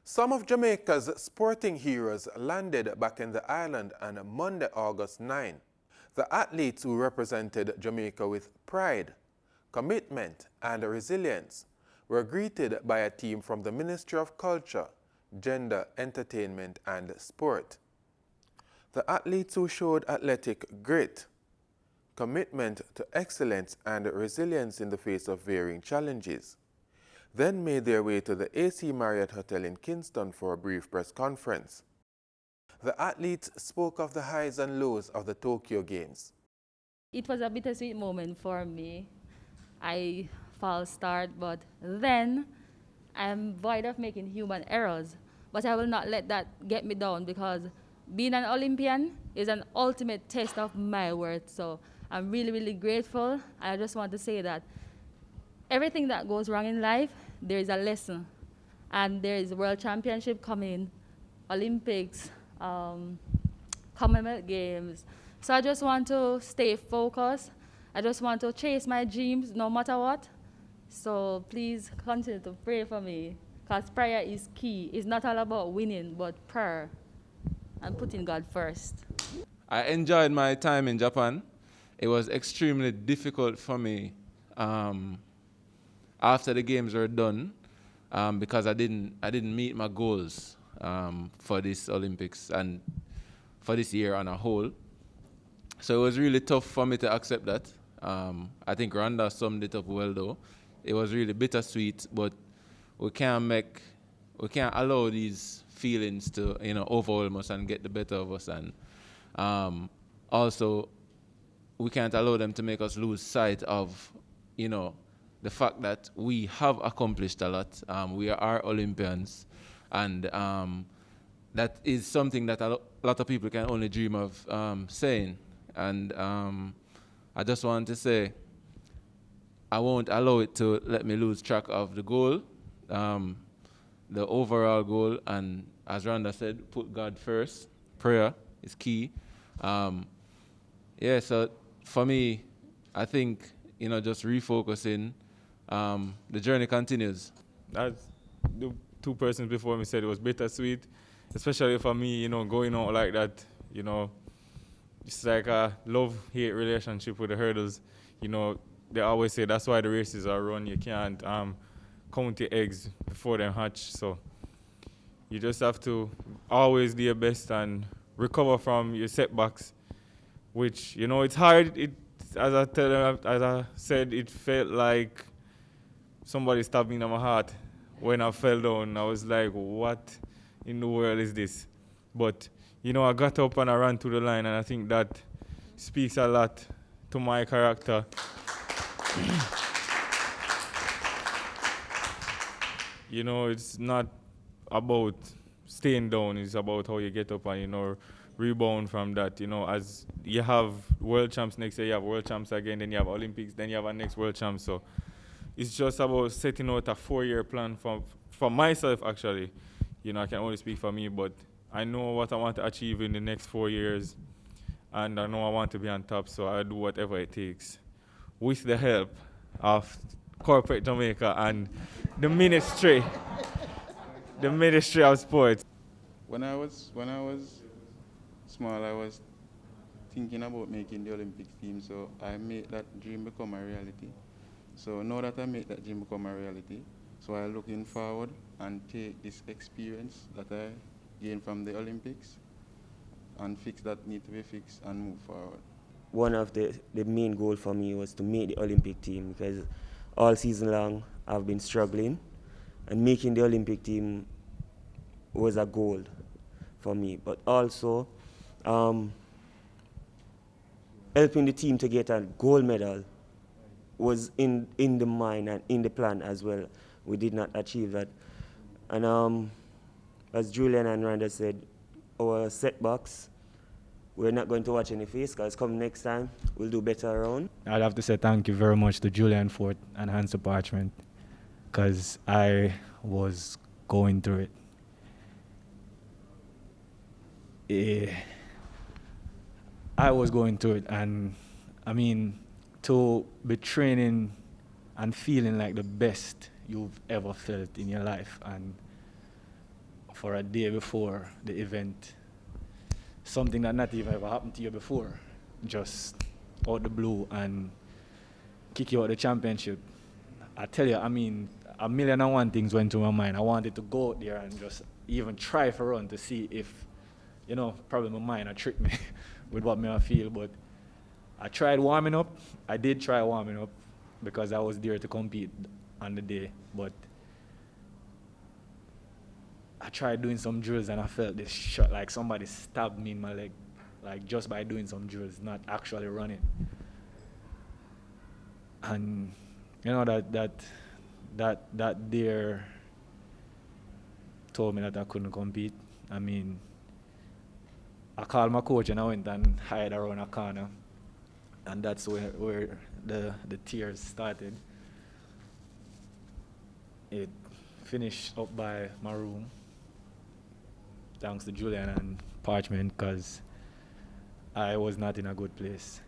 Some of Jamaica's sporting heroes landed back in the island on Monday, August 9. The athletes who represented Jamaica with pride, commitment, and resilience were greeted by a team from the Ministry of Culture, Gender, Entertainment, and Sport. The athletes who showed athletic grit, commitment to excellence, and resilience in the face of varying challenges then made their way to the AC Marriott Hotel in Kingston for a brief press conference. The athletes spoke of the highs and lows of the Tokyo Games. It was a bittersweet moment for me. I false start, but then I'm void of making human errors. But I will not let that get me down because being an Olympian is an ultimate test of my worth. So I'm really, really grateful. I just want to say that everything that goes wrong in life, there is a lesson. And there is World Championship coming, Olympics, Commonwealth Games. So I just want to stay focused. I just want to chase my dreams no matter what. So please continue to pray for me because prayer is key. It's not all about winning, but prayer and putting God first. I enjoyed my time in Japan. It was extremely difficult for me after the games were done because I didn't meet my goals for this Olympics and for this year on a whole. So it was really tough for me to accept that. I think Rhonda summed it up well though. It was really bittersweet, but we can't allow these feelings to overwhelm us and get the better of us, and also we can't allow them to make us lose sight of the fact that we have accomplished a lot. We are Olympians, and that is something that a lot of people can only dream of saying. And I just want to say I won't allow it to let me lose track of the goal, the overall goal, and as Rhonda said, put God first. Prayer is key. So for me, I think, just refocusing, the journey continues. As the two persons before me said, it was bittersweet, especially for me, going out like that, it's like a love-hate relationship with the hurdles. They always say that's why the races are run. You can't count your eggs before they hatch. So you just have to always do your best and recover from your setbacks, which, it's hard. As I said, it felt like somebody stabbed me in my heart when I fell down. I was like, what in the world is this? But, I got up and I ran to the line, and I think that speaks a lot to my character. It's not about staying down. It's about how you get up and, rebound from that. As you have world champs next year, you have world champs again, then you have Olympics, then you have a next world champ. So it's just about setting out a 4-year plan for myself, actually. I can only speak for me, but I know what I want to achieve in the next 4 years, and I know I want to be on top, so I'll do whatever it takes with the help of corporate Jamaica and the ministry of sports. When I was small, I was thinking about making the Olympic team, so I made that dream become a reality. So now that I made that dream become a reality, so I'm looking forward and take this experience that I gained from the Olympics and fix that need to be fixed and move forward. One of the main goals for me was to make the Olympic team because all season long I've been struggling, and making the Olympic team was a goal for me. But also helping the team to get a gold medal was in the mind and in the plan as well. We did not achieve that. And as Julian and Randa said, our setbacks, we're not going to watch any face because come next time, we'll do better around. I'd have to say thank you very much to Julian Fort and Hansa Parchment because I was going through it. I was going through it, and I mean, to be training and feeling like the best you've ever felt in your life, and for a day before the event. Something that not even ever happened to you before. Just out the blue and kick you out the championship. I tell you, I mean, 1,000,001 things went to my mind. I wanted to go out there and just even try for run to see if, you know, probably my mind tricked me with what me I feel. But I tried warming up. I did try warming up because I was there to compete on the day. But I tried doing some drills and I felt this shot like somebody stabbed me in my leg, like just by doing some drills, not actually running. And you know that there told me that I couldn't compete. I mean, I called my coach and I went and hid around a corner, and that's where the tears started. It finished up by my room, thanks to Julian and Parchment, because I was not in a good place.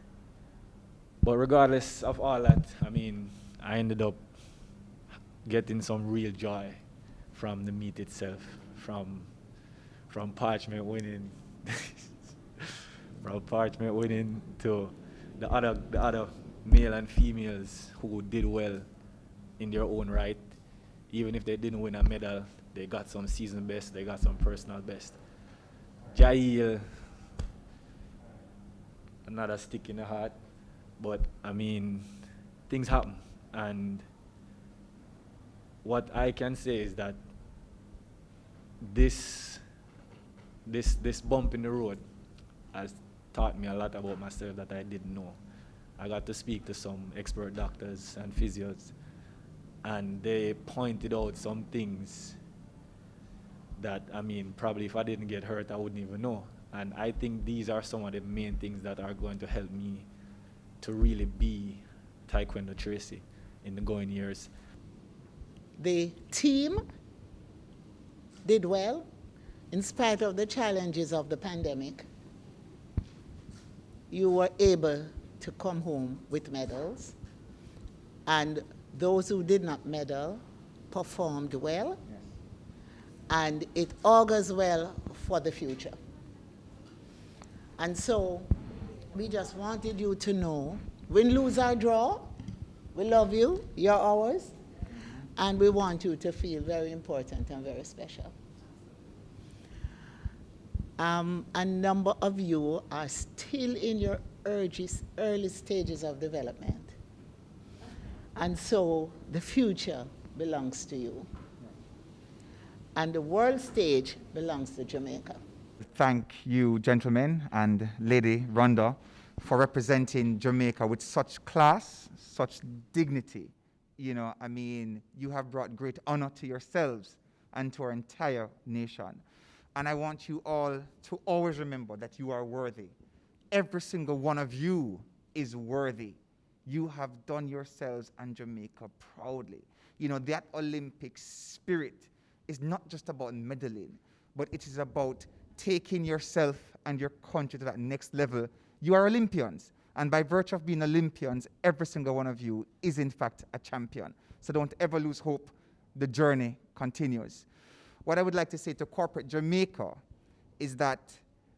But regardless of all that, I mean, I ended up getting some real joy from the meet itself, from Parchment winning, from Parchment winning to the other male and females who did well in their own right. Even if they didn't win a medal, they got some season best, they got some personal best. Jail, another stick in the heart, but I mean, things happen. And what I can say is that this bump in the road has taught me a lot about myself that I didn't know. I got to speak to some expert doctors and physios, and they pointed out some things that, I mean, probably if I didn't get hurt, I wouldn't even know. And I think these are some of the main things that are going to help me to really be Taekwondo Tracy in the going years. The team did well in spite of the challenges of the pandemic. You were able to come home with medals, and those who did not medal performed well, yes. And it augurs well for the future. And so we just wanted you to know, win, lose, or draw, we love you, you're ours, and we want you to feel very important and very special. A number of you are still in your early stages of development. And so the future belongs to you. And the world stage belongs to Jamaica. Thank you, gentlemen and Lady Rhonda, for representing Jamaica with such class, such dignity. You know, I mean, you have brought great honor to yourselves and to our entire nation. And I want you all to always remember that you are worthy. Every single one of you is worthy. You have done yourselves and Jamaica proudly. You know, that Olympic spirit is not just about medaling, but it is about taking yourself and your country to that next level. You are Olympians, and by virtue of being Olympians, every single one of you is in fact a champion. So don't ever lose hope. The journey continues. What I would like to say to corporate Jamaica is that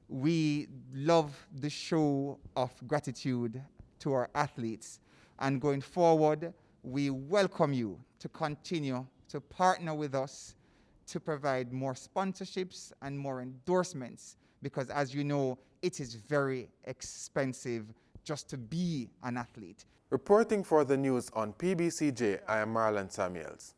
we love the show of gratitude to our athletes. And going forward, we welcome you to continue to partner with us to provide more sponsorships and more endorsements, because as you know, it is very expensive just to be an athlete. Reporting for the news on PBCJ, I am Marlon Samuels.